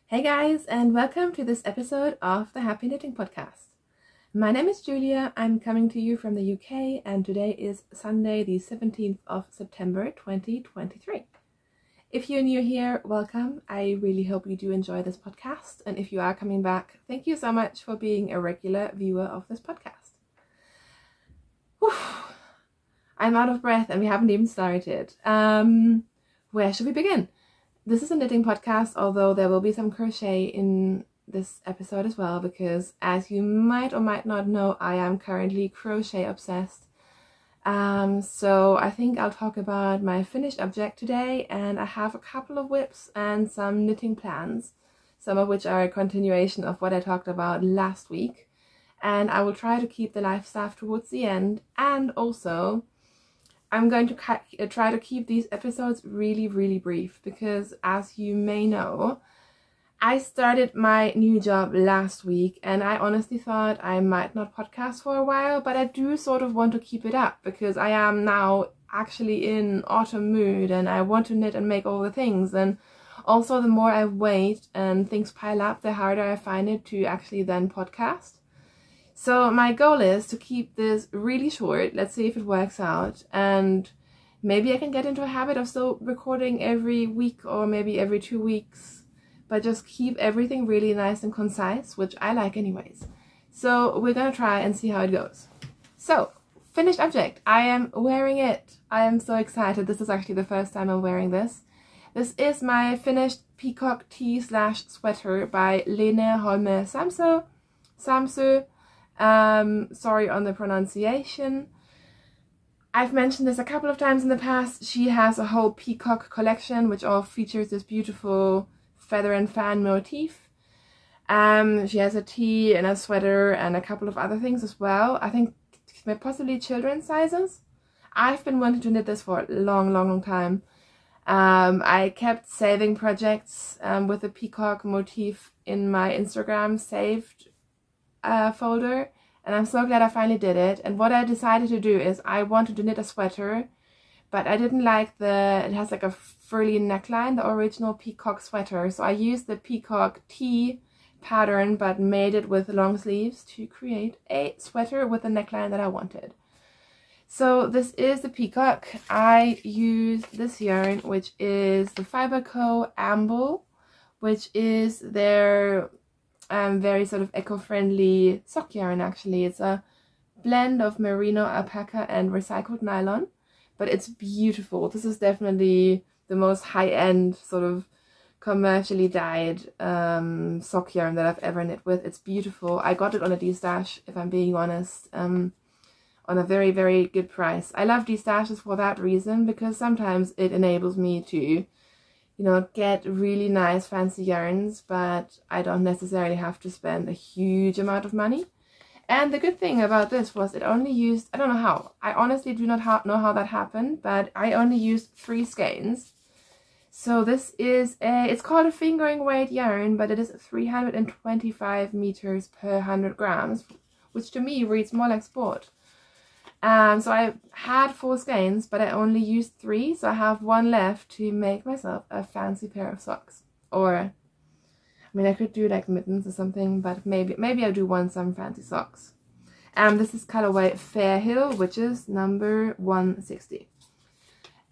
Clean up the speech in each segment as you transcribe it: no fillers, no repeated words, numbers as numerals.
Hey guys, and welcome to this episode of the Happy Knitting Podcast. My name is Julia, I'm coming to you from the UK, and today is Sunday the 17th of September 2023. If you're new here, welcome. I really hope you do enjoy this podcast, and if you are coming back, thank you so much for being a regular viewer of this podcast. Whew. I'm out of breath and we haven't even started. Where should we begin? This is a knitting podcast, although there will be some crochet in this episode as well, because as you might or might not know, I am currently crochet obsessed. So I think I'll talk about my finished object today, and I have a couple of whips and some knitting plans, some of which are a continuation of what I talked about last week. And I will try to keep the life stuff towards the end, and also I'm going to try to keep these episodes really brief, because as you may know, I started my new job last week and I honestly thought I might not podcast for a while, but I do sort of want to keep it up because I am now actually in autumn mood and I want to knit and make all the things. And also the more I wait and things pile up, the harder I find it to actually then podcast. So my goal is to keep this really short. Let's see if it works out, and maybe I can get into a habit of still recording every week or maybe every 2 weeks, but just keep everything really nice and concise, which I like anyways. So we're gonna try and see how it goes. So, finished object. I am wearing it. I am so excited. This is actually the first time I'm wearing this. This is my finished Peacock tee/sweater by Lene Holme Samsø. Sorry on the pronunciation. I've mentioned this a couple of times in the past. She has a whole Peacock collection which all features this beautiful feather and fan motif. She has a tee and a sweater and a couple of other things as well. I think possibly children's sizes. I've been wanting to knit this for a long time. I kept saving projects with the Peacock motif in my Instagram saved folder, and I'm so glad I finally did it. And what I decided to do is I wanted to knit a sweater, but I didn't like it has like a frilly neckline, the original Peacock sweater, so I used the Peacock tee pattern but made it with long sleeves to create a sweater with the neckline that I wanted. So this is the Peacock. I used this yarn, which is the Fiber Co. Amble, which is their very sort of eco-friendly sock yarn. Actually, it's a blend of merino, alpaca and recycled nylon, but it's beautiful. This is definitely the most high-end sort of commercially dyed sock yarn that I've ever knit with. It's beautiful. I got it on a D-stash, if I'm being honest, on a very good price. I love D-stashes for that reason, because sometimes it enables me to, you know, get really nice fancy yarns, but I don't necessarily have to spend a huge amount of money. And the good thing about this was it only used, I don't know how, I honestly do not know how that happened, but I only used 3 skeins. So this is it's called a fingering weight yarn, but it is 325 meters per 100 grams, which to me reads more like sport. So I had 4 skeins, but I only used 3, so I have 1 left to make myself a fancy pair of socks. Or, I mean, I could do like mittens or something, but maybe I do want some fancy socks. This is colorway Fairhill, which is number 160.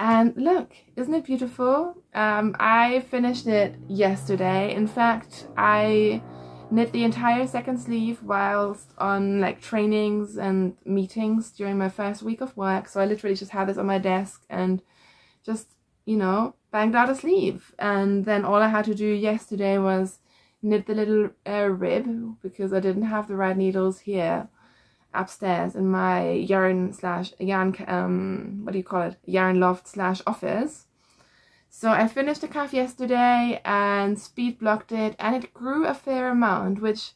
And look, isn't it beautiful? I finished it yesterday. In fact, I knit the entire second sleeve whilst on like trainings and meetings during my first week of work. So I literally just had this on my desk and just, you know, banged out a sleeve. And then all I had to do yesterday was knit the little rib, because I didn't have the right needles here upstairs in my yarn loft / office. So I finished the cuff yesterday and speed blocked it, and it grew a fair amount, which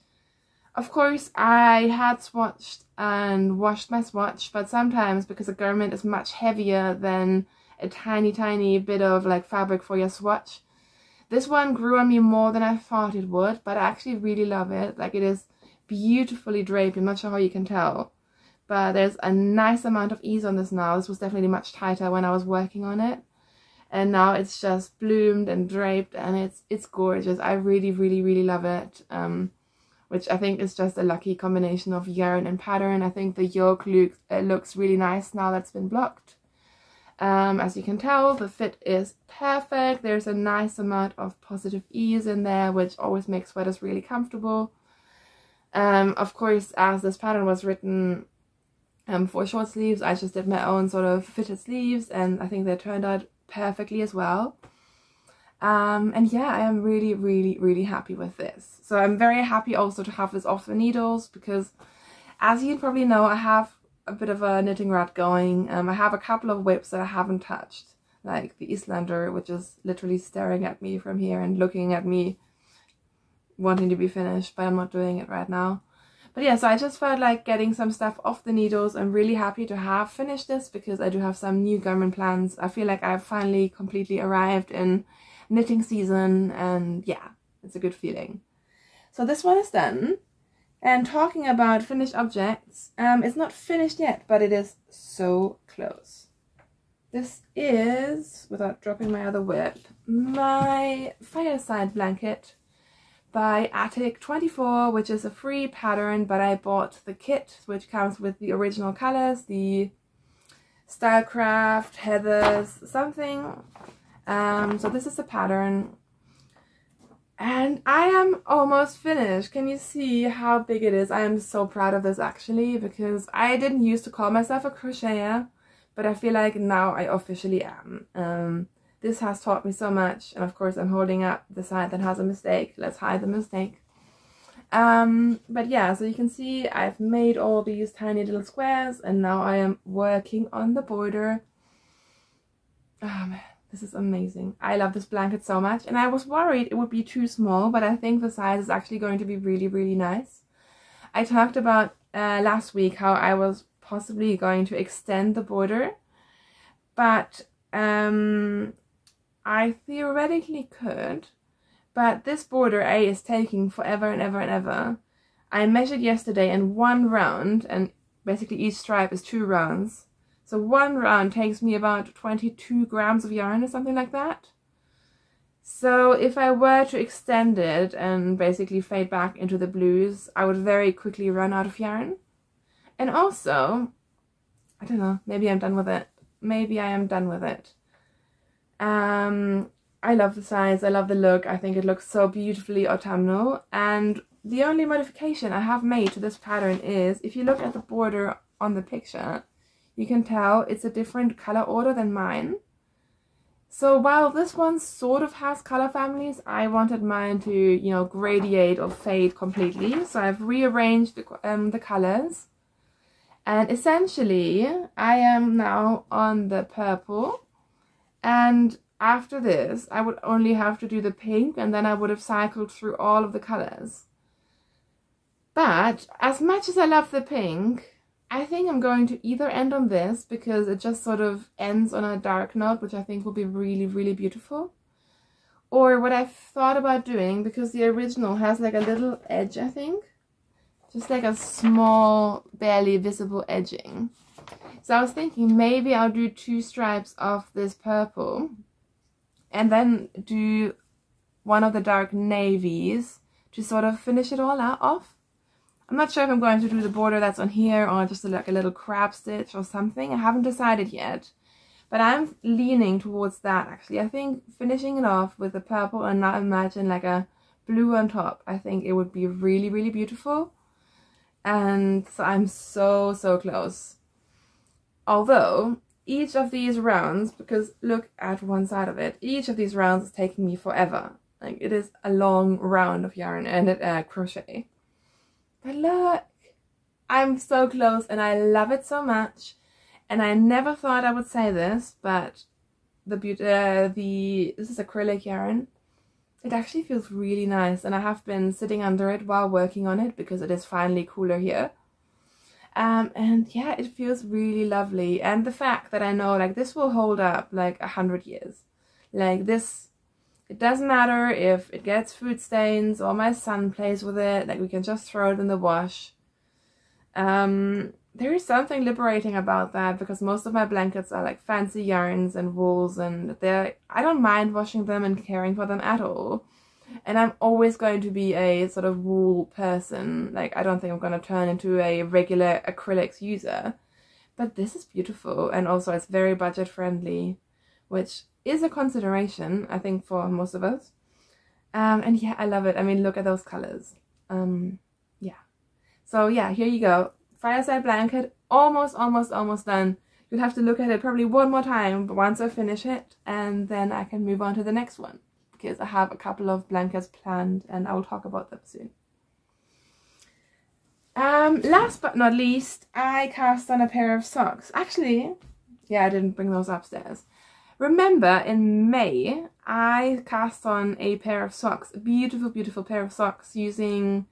of course I had swatched and washed my swatch, but sometimes because a garment is much heavier than a tiny bit of like fabric for your swatch, this one grew on me more than I thought it would, but I actually really love it. Like, it is beautifully draped. I'm not sure how you can tell, but there's a nice amount of ease on this now. This was definitely much tighter when I was working on it. and now it's just bloomed and draped, and it's gorgeous. I really love it, which I think is just a lucky combination of yarn and pattern. I think the yoke looks really nice now that's been blocked. As you can tell, the fit is perfect. There's a nice amount of positive ease in there, which always makes sweaters really comfortable. Of course, as this pattern was written for short sleeves, I just did my own sort of fitted sleeves, and I think they turned out perfectly as well. And yeah, I am really happy with this. So I'm very happy also to have this off the needles, because as you probably know, I have a bit of a knitting rut going. I have a couple of whips that I haven't touched, like the Islander, which is literally staring at me from here and looking at me wanting to be finished, but I'm not doing it right now. But yeah, so I just felt like getting some stuff off the needles. I'm really happy to have finished this, because I do have some new garment plans. I feel like I've finally completely arrived in knitting season, and yeah, it's a good feeling. So this one is done. And talking about finished objects, it's not finished yet, but it is so close. This is, without dropping my other whip, my fireside blanket by Attic24, which is a free pattern, but I bought the kit, which comes with the original colors, the Stylecraft, Heathers, something. So this is the pattern. And I am almost finished. Can you see how big it is? I am so proud of this actually, because I didn't used to call myself a crocheter, but I feel like now I officially am. This has taught me so much, and of course I'm holding up the side that has a mistake. Let's hide the mistake. But yeah, so you can see I've made all these tiny little squares, and now I am working on the border. Oh man. This is amazing. I love this blanket so much, and I was worried it would be too small, but I think the size is actually going to be really nice. I talked about last week how I was possibly going to extend the border, but I theoretically could, but this border is taking forever and ever. I measured yesterday in one round, and basically each stripe is 2 rounds. So one round takes me about 22 grams of yarn or something like that. So if I were to extend it and basically fade back into the blues, I would very quickly run out of yarn. And also, I don't know, maybe I'm done with it. Maybe I am done with it. I love the size, I love the look. I think it looks so beautifully autumnal. And the only modification I have made to this pattern is, if you look at the border on the picture, you can tell it's a different color order than mine. So while this one sort of has color families, I wanted mine to, you know, gradiate or fade completely. So I've rearranged the colors. And essentially, I am now on the purple. And after this, I would only have to do the pink, and then I would have cycled through all of the colors. But as much as I love the pink, I think I'm going to either end on this, because it just sort of ends on a dark note, which I think will be really beautiful. Or what I've thought about doing, because the original has like a little edge, I think. Just like a small, barely visible edging. So I was thinking maybe I'll do 2 stripes of this purple, and then do one of the dark navies to sort of finish it all off. I'm not sure if I'm going to do the border that's on here, or just like a little crab stitch or something. I haven't decided yet, but I'm leaning towards that actually. I think finishing it off with the purple, and now imagine like a blue on top. I think it would be really beautiful. And so I'm so close. Although each of these rounds, because look at one side of it, each of these rounds is taking me forever. Like, it is a long round of yarn and crochet. But look, I'm so close, and I love it so much. And I never thought I would say this, but this is acrylic yarn. It actually feels really nice, and I have been sitting under it while working on it because it is finally cooler here. And yeah, it feels really lovely. And the fact that I know like this will hold up like 100 years. Like this, it doesn't matter if it gets food stains or my son plays with it, like we can just throw it in the wash. there is something liberating about that, because most of my blankets are like fancy yarns and wools, and I don't mind washing them and caring for them at all. And I'm always going to be a sort of wool person. Like, I don't think I'm going to turn into a regular acrylics user. But this is beautiful, and also it's very budget friendly, which is a consideration, I think, for most of us. And yeah, I love it. I mean, look at those colors. Yeah. So yeah, here you go. Fireside blanket, almost done. You'll have to look at it probably one more time once I finish it, and then I can move on to the next one, because I have a couple of blankets planned and I will talk about them soon. Last but not least, I cast on a pair of socks. Actually, yeah, I didn't bring those upstairs. Remember, in May, I cast on a pair of socks, a beautiful pair of socks, using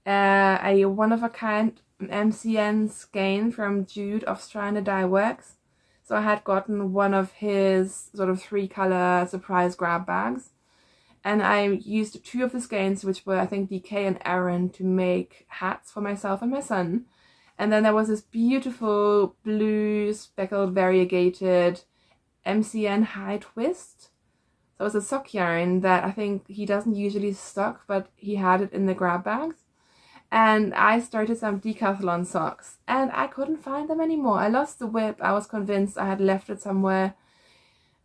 a one-of-a-kind MCN skein from Jude of Strand Dye Works. So I had gotten one of his sort of 3-color surprise grab bags, and I used 2 of the skeins, which were, I think, DK and Aaron, to make hats for myself and my son. And then there was this beautiful blue speckled variegated MCN high twist. So it was a sock yarn that I think he doesn't usually stock, but he had it in the grab bags. And I started some decathlon socks, and I couldn't find them anymore. I lost the whip. I was convinced I had left it somewhere.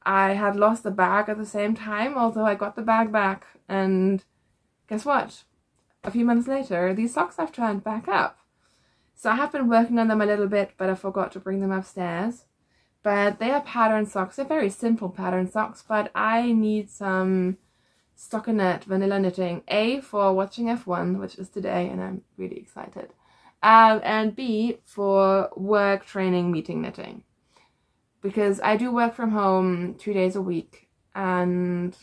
I had lost the bag at the same time, although I got the bag back. And guess what? A few months later, these socks have turned back up. So I have been working on them a little bit, but I forgot to bring them upstairs. But they are pattern socks. They're very simple pattern socks, but I need some stockinette vanilla knitting, A, for watching F1, which is today, and I'm really excited, and B, for work training meeting knitting, because I do work from home 2 days a week, and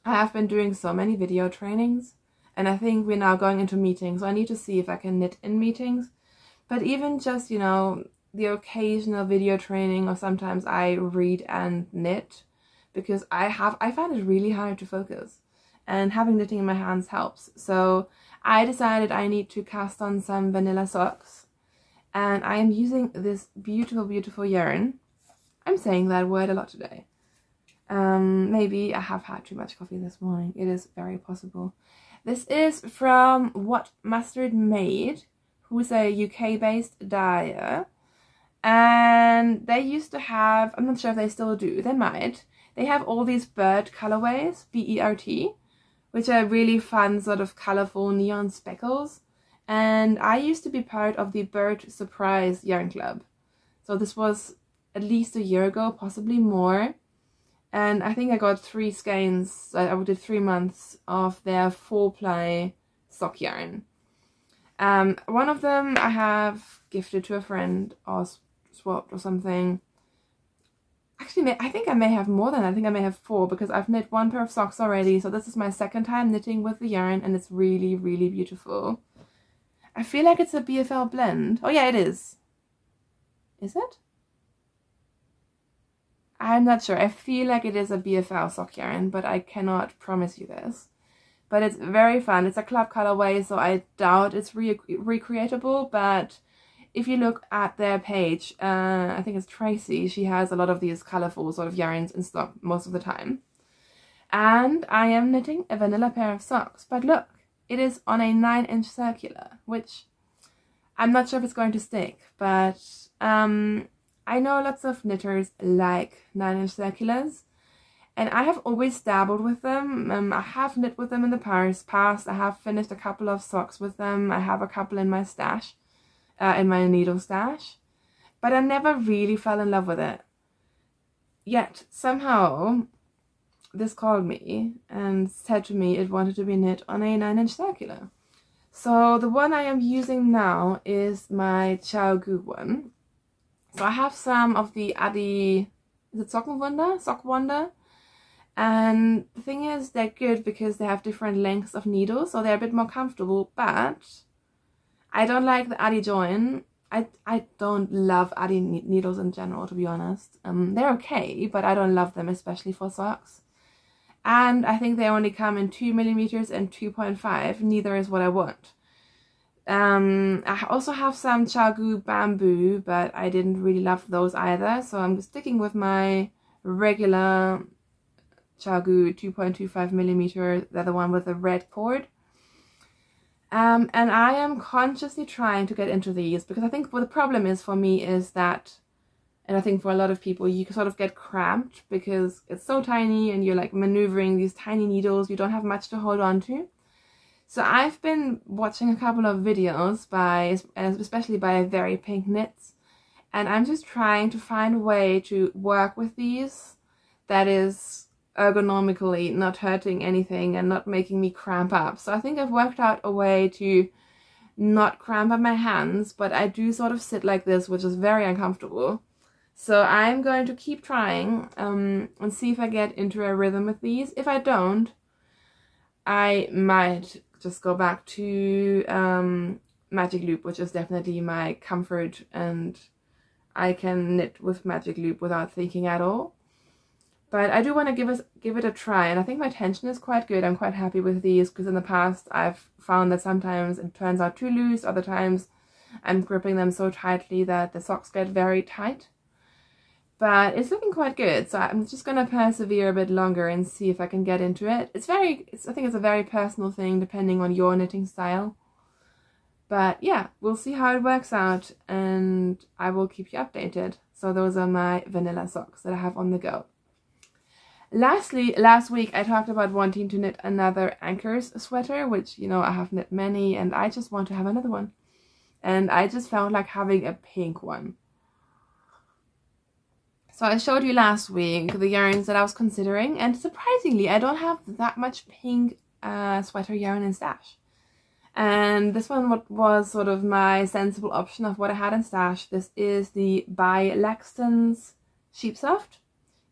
I have been doing so many video trainings, and I think we're now going into meetings, so I need to see if I can knit in meetings. But even just, you know, the occasional video training, or sometimes I read and knit, because I find it really hard to focus, and having knitting in my hands helps. So I decided I need to cast on some vanilla socks, and I am using this beautiful yarn. I'm saying that word a lot today. Maybe I have had too much coffee this morning. It is very possible. This is from What Mustard Made, who is a UK-based dyer, and they used to have, I'm not sure if they still do, they might. They have all these bird colorways, B-E-R-T, which are really fun, sort of colorful neon speckles. And I used to be part of the Bird Surprise Yarn Club. So this was at least a year ago, possibly more. And I think I got 3 skeins. I did 3 months of their 4-ply sock yarn. One of them I have gifted to a friend or swapped or something. Actually, I think I may have more than that. I think I may have 4, because I've knit 1 pair of socks already. So this is my 2nd time knitting with the yarn, and it's really beautiful. I feel like it's a BFL blend. Oh yeah, it is. Is it? I'm not sure. I feel like it is a BFL sock yarn, but I cannot promise you this. But it's very fun. It's a club colorway, so I doubt it's recreatable, but if you look at their page, I think it's Tracy, she has a lot of these colorful sort of yarns in stock most of the time. And I am knitting a vanilla pair of socks, but look, it is on a 9-inch circular, which I'm not sure if it's going to stick, but I know lots of knitters like 9-inch circulars, and I have always dabbled with them. I have knit with them in the past. I have finished a couple of socks with them. I have a couple in my stash. In my needle stash, but I never really fell in love with it. Yet somehow this called me and said to me it wanted to be knit on a 9-inch circular. So the one I am using now is my Ciao Gu one. So I have some of the Adi, is it Sock Wonder? And the thing is, they're good because they have different lengths of needles, so they're a bit more comfortable, but I don't like the Adi join. I don't love Adi needles in general, to be honest. They're okay, but I don't love them, especially for socks. And I think they only come in 2mm and 2.5. Neither is what I want. I also have some Chagu bamboo, but I didn't really love those either, so I'm sticking with my regular Chagu 2.25mm, they're the one with the red cord. And I am consciously trying to get into these because I think what the problem is for me is that, and I think for a lot of people, you sort of get cramped because it's so tiny and you're like maneuvering these tiny needles, you don't have much to hold on to. So I've been watching a couple of videos especially by Very Pink Knits, and I'm just trying to find a way to work with these that is ergonomically not hurting anything and not making me cramp up. So I think I've worked out a way to not cramp up my hands, but I do sort of sit like this, which is very uncomfortable. So I'm going to keep trying and see if I get into a rhythm with these. If I don't, I might just go back to Magic Loop, which is definitely my comfort, and I can knit with Magic Loop without thinking at all. But I do want to give it a try, and I think my tension is quite good. I'm quite happy with these because in the past I've found that sometimes it turns out too loose, other times I'm gripping them so tightly that the socks get very tight. But it's looking quite good, so I'm just going to persevere a bit longer and see if I can get into it. I think it's a very personal thing depending on your knitting style. But yeah, we'll see how it works out and I will keep you updated. So those are my vanilla socks that I have on the go. Lastly, last week I talked about wanting to knit another Anchors sweater, which, you know, I have knit many and I just want to have another one. And I just felt like having a pink one. So I showed you last week the yarns that I was considering, and surprisingly I don't have that much pink sweater yarn in stash. And this one was sort of my sensible option of what I had in stash. This is the by Laxton's Sheepsoft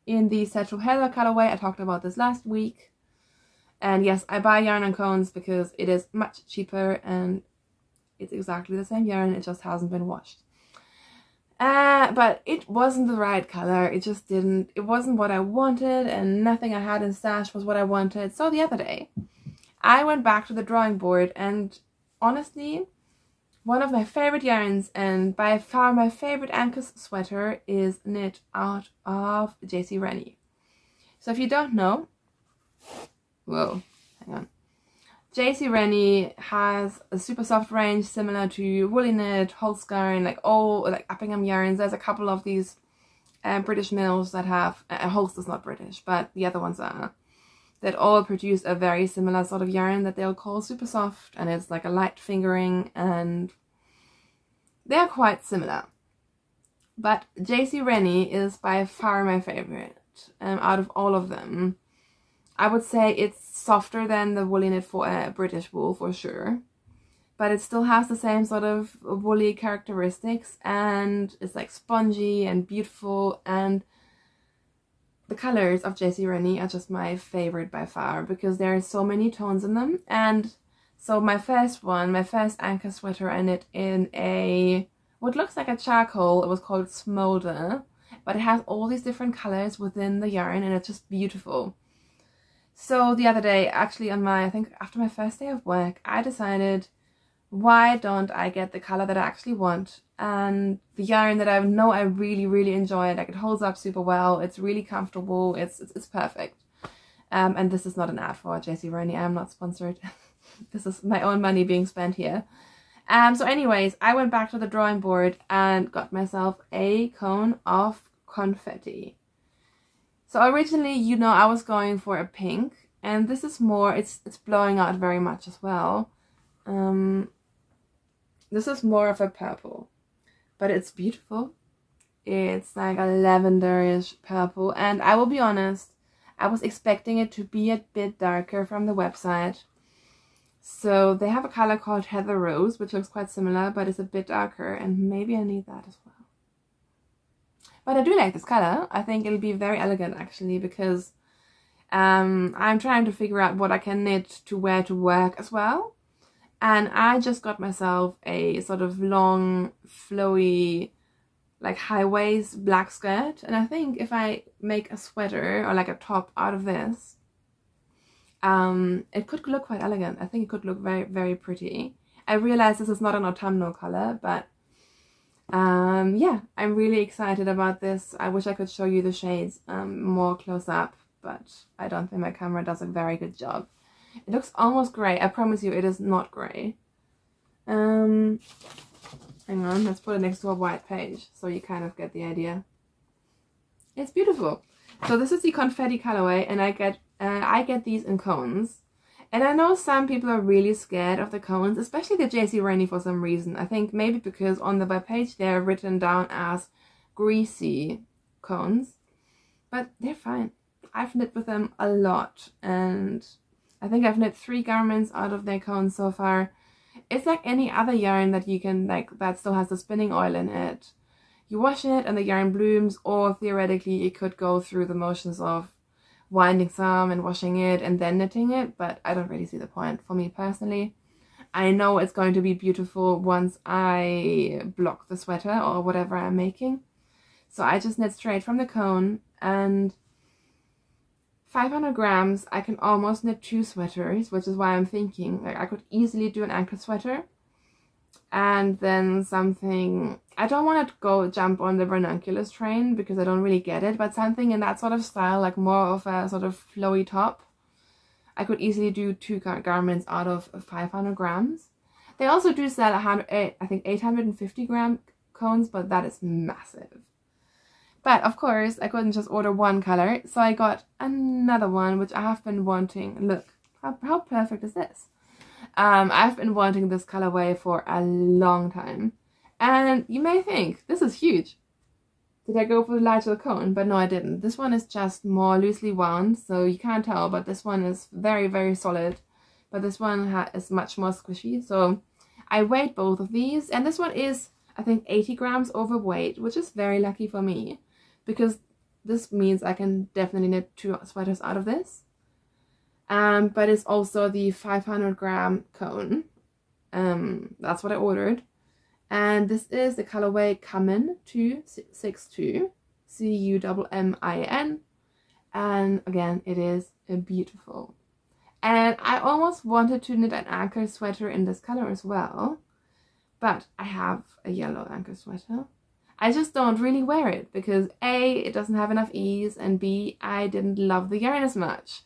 in the Satchel Heather colorway. I talked about this last week. And yes, I buy yarn on cones because it is much cheaper and it's exactly the same yarn, it just hasn't been washed. But it wasn't the right color, it wasn't what I wanted, and nothing I had in stash was what I wanted. So the other day, I went back to the drawing board, and honestly, one of my favorite yarns, and by far my favorite Anchors sweater, is knit out of JC Rennie. So if you don't know, whoa, hang on. JC Rennie has a super soft range similar to Woolly Knit, Holskarn, like all like Uppingham yarns. There's a couple of these British mills that have, Holst is not British, but the other ones are, that all produce a very similar sort of yarn that they'll call super soft, and it's like a light fingering, and they're quite similar. But JC Rennie is by far my favorite out of all of them. I would say it's softer than the Woolly Knit for British wool for sure, but it still has the same sort of woolly characteristics, and it's like spongy and beautiful, and the colors of JC Rennie are just my favorite by far because there are so many tones in them. And so my first Anchor sweater, I knit in a what looks like a charcoal. It was called Smolder, but it has all these different colors within the yarn and it's just beautiful. So the other day, actually I think after my first day of work, I decided, why don't I get the color that I actually want, and the yarn that I know I really, really enjoy. Like, it holds up super well, it's really comfortable, it's perfect. And this is not an ad for JC Rennie, I am not sponsored. This is my own money being spent here. So anyways, I went back to the drawing board and got myself a cone of confetti. So originally, you know, I was going for a pink, and this is more, it's blowing out very much as well. This is more of a purple, but it's beautiful. It's like a lavenderish purple, and I will be honest, I was expecting it to be a bit darker from the website. So they have a color called Heather Rose, which looks quite similar, but it's a bit darker, and maybe I need that as well. But I do like this color. I think it'll be very elegant actually, because I'm trying to figure out what I can knit to wear to work as well. And I just got myself a sort of long, flowy, like high waist black skirt. And I think if I make a sweater or like a top out of this, it could look quite elegant. I think it could look very, very pretty. I realize this is not an autumnal color, but yeah, I'm really excited about this. I wish I could show you the shades more close up, but I don't think my camera does a very good job. It looks almost grey. I promise you it is not grey. Hang on, let's put it next to a white page so you kind of get the idea. It's beautiful. So this is the confetti colorway, and I get these in cones. And I know some people are really scared of the cones, especially the J.C. Rennie for some reason. I think maybe because on the webpage they're written down as greasy cones. But they're fine. I've knit with them a lot, and I think I've knit 3 garments out of their cones so far. It's like any other yarn that you can, like, that still has the spinning oil in it. You wash it and the yarn blooms, or theoretically it could go through the motions of winding some and washing it and then knitting it, but I don't really see the point for me personally. I know it's going to be beautiful once I block the sweater or whatever I'm making. So I just knit straight from the cone, and 500 grams, I can almost knit 2 sweaters, which is why I'm thinking, like, I could easily do an ankle sweater. And then something, I don't want to go jump on the ranunculus train because I don't really get it, but something in that sort of style, like more of a sort of flowy top. I could easily do 2 garments out of 500 grams. They also do sell I think 850 gram cones, but that is massive. But of course, I couldn't just order one color, so I got another one, which I have been wanting. Look, how perfect is this? I've been wanting this colorway for a long time. And you may think, this is huge. Did I go for the larger cone? But no, I didn't. This one is just more loosely wound, so you can't tell, but this one is very, very solid. But this one is much more squishy, so I weighed both of these. And this one is, I think, 80 grams overweight, which is very lucky for me, because this means I can definitely knit 2 sweaters out of this. But it's also the 500 gram cone. That's what I ordered. And this is the colorway Cummin 262, Cummin. And again, it is beautiful. And I almost wanted to knit an anchor sweater in this color as well. But I have a yellow anchor sweater. I just don't really wear it because A, it doesn't have enough ease, and B, I didn't love the yarn as much.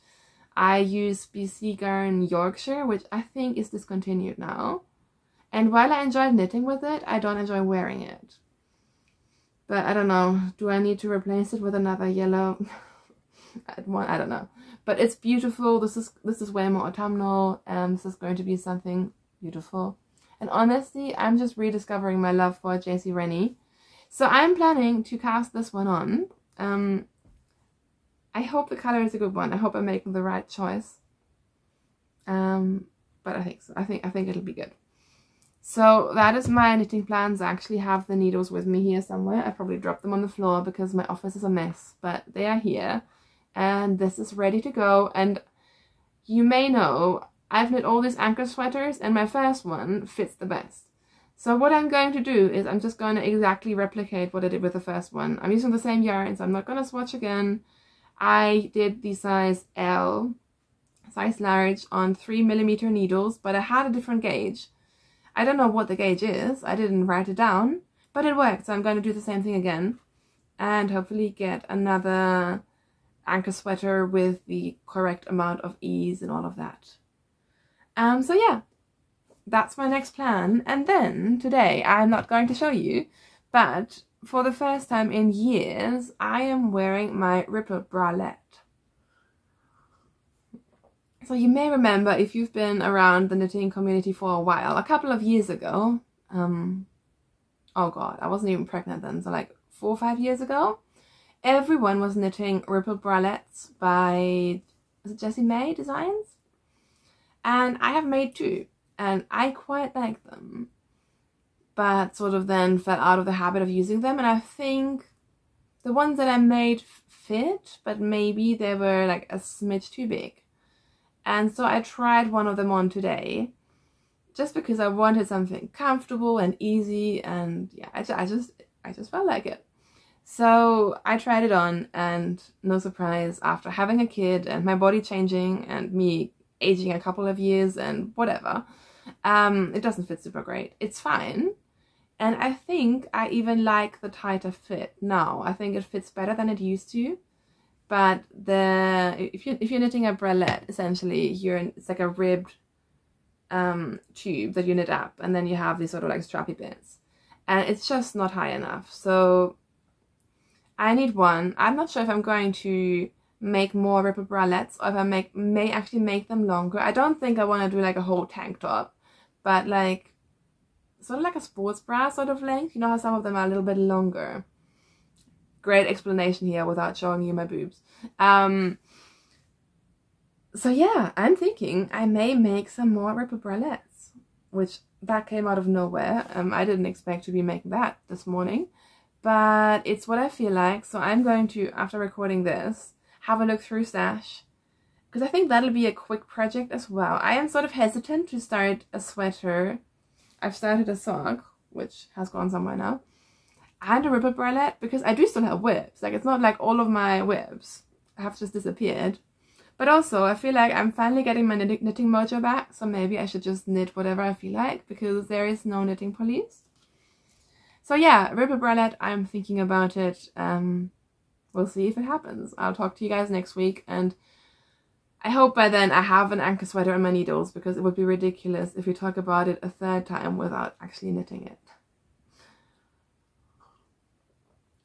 I use BC Garn Yorkshire, which I think is discontinued now. And while I enjoy knitting with it, I don't enjoy wearing it. But I don't know, do I need to replace it with another yellow? I don't know. But it's beautiful. This is way more autumnal. This is going to be something beautiful. And honestly, I'm just rediscovering my love for J.C. Rennie. So I'm planning to cast this one on. I hope the color is a good one. I hope I'm making the right choice. But I think so. I think it'll be good. So that is my knitting plans. I actually have the needles with me here somewhere. I probably dropped them on the floor because my office is a mess, but they are here. And this is ready to go. And you may know, I've knit all these anchor sweaters and my first one fits the best. So what I'm going to do is I'm just going to exactly replicate what I did with the first one. I'm using the same yarn, so I'm not going to swatch again. I did the size L, size large, on 3mm needles, but I had a different gauge. I don't know what the gauge is. I didn't write it down, but it worked. So I'm going to do the same thing again and hopefully get another anchor sweater with the correct amount of ease and all of that. So yeah, that's my next plan. And then today, I'm not going to show you, but for the first time in years, I am wearing my rippled bralette. So you may remember, if you've been around the knitting community for a while, a couple of years ago, oh god, I wasn't even pregnant then, so like 4 or 5 years ago, everyone was knitting rippled bralettes by, is it Jessie May Designs? And I have made 2, and I quite like them, but sort of then fell out of the habit of using them. And I think the ones that I made fit, but maybe they were like a smidge too big. And so I tried one of them on today, just because I wanted something comfortable and easy, and yeah, I just felt like it. So I tried it on, and no surprise, after having a kid and my body changing and me aging a couple of years and whatever, It doesn't fit super great. It's fine. And I think I even like the tighter fit now. I think it fits better than it used to. But if you're knitting a bralette, essentially it's like a ribbed tube that you knit up, and then you have these sort of like strappy bits, and it's just not high enough. So I need one. I'm not sure if I'm going to make more ripple bralettes or if I may actually make them longer. I don't think I want to do like a whole tank top, but like sort of like a sports bra sort of length. You know how some of them are a little bit longer. Great explanation here without showing you my boobs. So yeah, I'm thinking I may make some more ripple bralettes, which that came out of nowhere. I didn't expect to be making that this morning, but it's what I feel like. So I'm going to, after recording this, have a look through Stash, because I think that'll be a quick project as well. I am sort of hesitant to start a sweater. I've started a sock, which has gone somewhere now, and a ripple bralette, because I do still have whips. Like, it's not like all of my whips have just disappeared. But also, I feel like I'm finally getting my knitting mojo back, so maybe I should just knit whatever I feel like, because there is no knitting police. So yeah, ripple bralette, I'm thinking about it. We'll see if it happens. I'll talk to you guys next week, and I hope by then I have an anchor sweater on my needles, because it would be ridiculous if we talk about it a third time without actually knitting it.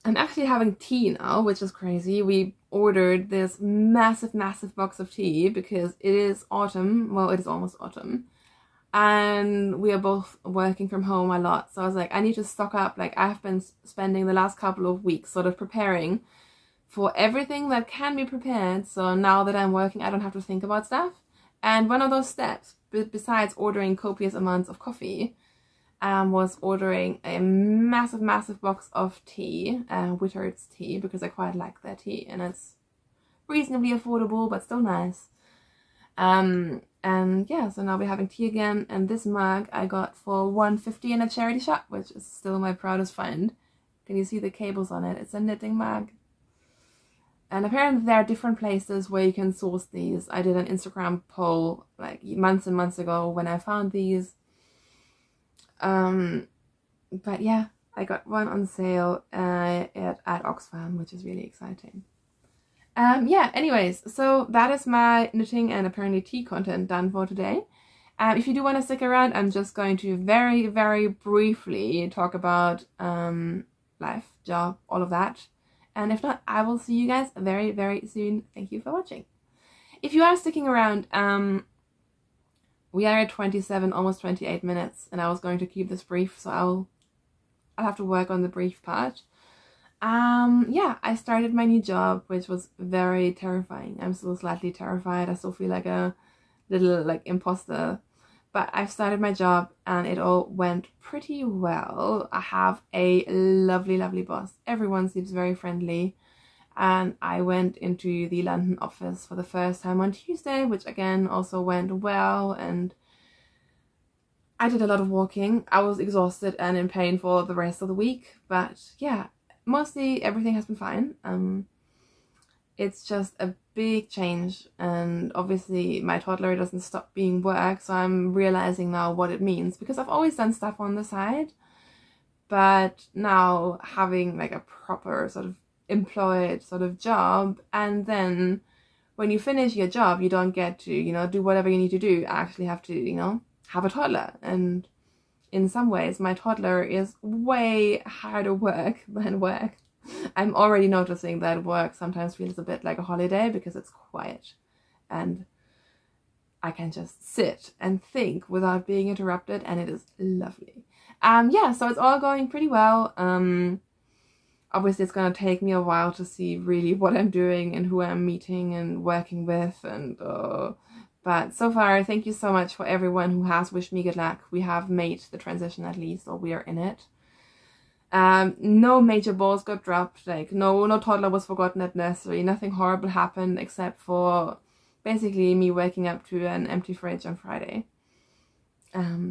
I'm actually having tea now, which is crazy. We ordered this massive box of tea because it is autumn. Well, it is almost autumn. And we are both working from home a lot. So I was like, I need to stock up. Like, I've been spending the last couple of weeks sort of preparing for everything that can be prepared. So now that I'm working, I don't have to think about stuff. And one of those steps, besides ordering copious amounts of coffee, was ordering a massive box of tea, Wittard's tea, because I quite like their tea, and it's reasonably affordable but still nice. And yeah, so now we're having tea again, and this mug I got for $1.50 in a charity shop, which is still my proudest find. Can you see the cables on it? It's a knitting mug. And apparently there are different places where you can source these. I did an Instagram poll like months and months ago when I found these. But yeah, I got one on sale at Oxfam, which is really exciting. Yeah, anyways, so that is my knitting and apparently tea content done for today. If you do want to stick around, I'm just going to very briefly talk about life, job, all of that. And if not, I will see you guys very soon. Thank you for watching. If you are sticking around, we are at 27, almost 28 minutes, and I was going to keep this brief, so I'll have to work on the brief part. Yeah, I started my new job, which was very terrifying. I'm still slightly terrified. I still feel like a little like imposter, but I've started my job and it all went pretty well. I have a lovely boss. Everyone seems very friendly. And I went into the London office for the first time on Tuesday, which again also went well, and I did a lot of walking. I was exhausted and in pain for the rest of the week, but yeah, mostly everything has been fine. It's just a big change, and obviously my toddler doesn't stop being work, so I'm realizing now what it means, because I've always done stuff on the side, but now having like a proper sort of employed sort of job, and then when you finish your job you don't get to, you know, do whatever you need to do. You actually have to, you know, have a toddler, and in some ways my toddler is way harder work than work. I'm already noticing that work sometimes feels a bit like a holiday because it's quiet and I can just sit and think without being interrupted, and it is lovely. Yeah, so it's all going pretty well. Obviously, it's going to take me a while to see really what I'm doing and who I'm meeting and working with, and but so far, thank you so much for everyone who has wished me good luck. We have made the transition at least, or we are in it. No major balls got dropped, like no toddler was forgotten at nursery, nothing horrible happened except for basically me waking up to an empty fridge on Friday.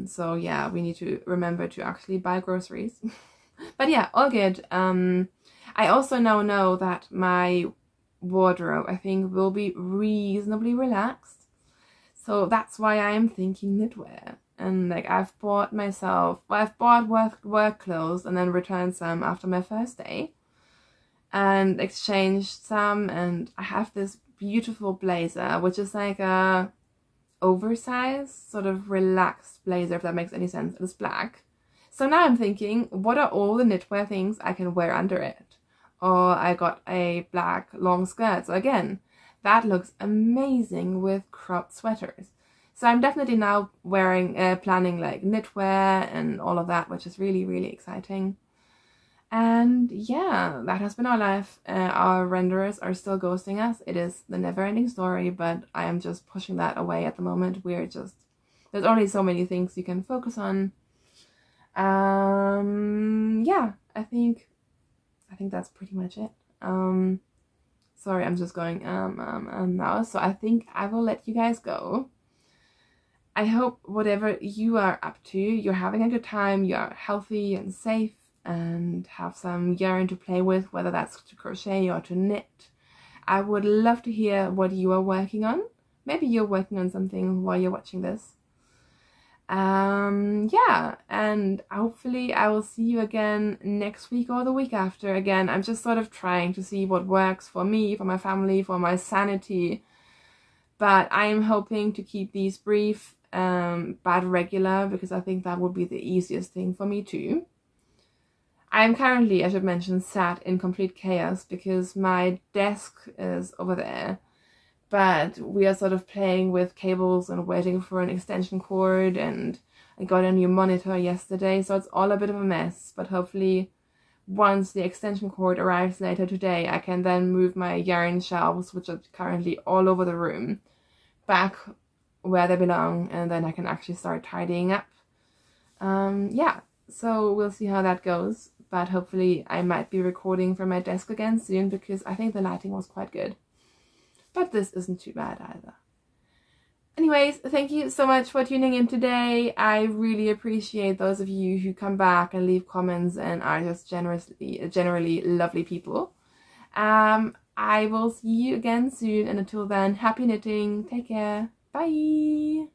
So yeah, we need to remember to actually buy groceries. But yeah, all good. I also now know that my wardrobe, I think, will be reasonably relaxed. So that's why I am thinking knitwear. And like I've bought work clothes and then returned some after my first day and exchanged some, and I have this beautiful blazer which is like a oversized sort of relaxed blazer, if that makes any sense. It's black. So now I'm thinking, what are all the knitwear things I can wear under it? Or I got a black long skirt, so again, that looks amazing with cropped sweaters. So I'm definitely now planning like knitwear and all of that, which is really, really exciting. And yeah, that has been our life. Our renderers are still ghosting us. It is the never-ending story, but I am just pushing that away at the moment. There's only so many things you can focus on. Yeah, I think that's pretty much it. Sorry, I'm just going now. So I think I will let you guys go. I hope whatever you are up to, you're having a good time, you're healthy and safe, and have some yarn to play with, whether that's to crochet or to knit. I would love to hear what you are working on. Maybe you're working on something while you're watching this. Yeah, and hopefully I will see you again next week or the week after. Again, I'm just sort of trying to see what works for me, for my family, for my sanity. But I am hoping to keep these brief but regular, because I think that would be the easiest thing for me too. I am currently, I should mention, sat in complete chaos because my desk is over there, but we are sort of playing with cables and waiting for an extension cord, and I got a new monitor yesterday, so it's all a bit of a mess. But hopefully once the extension cord arrives later today, I can then move my yarn shelves, which are currently all over the room, back where they belong, and then I can actually start tidying up. Yeah, so we'll see how that goes, but hopefully I might be recording from my desk again soon, because I think the lighting was quite good. But this isn't too bad either. Anyways, thank you so much for tuning in today. I really appreciate those of you who come back and leave comments and are just generally lovely people. I will see you again soon, and until then, happy knitting. Take care. Bye.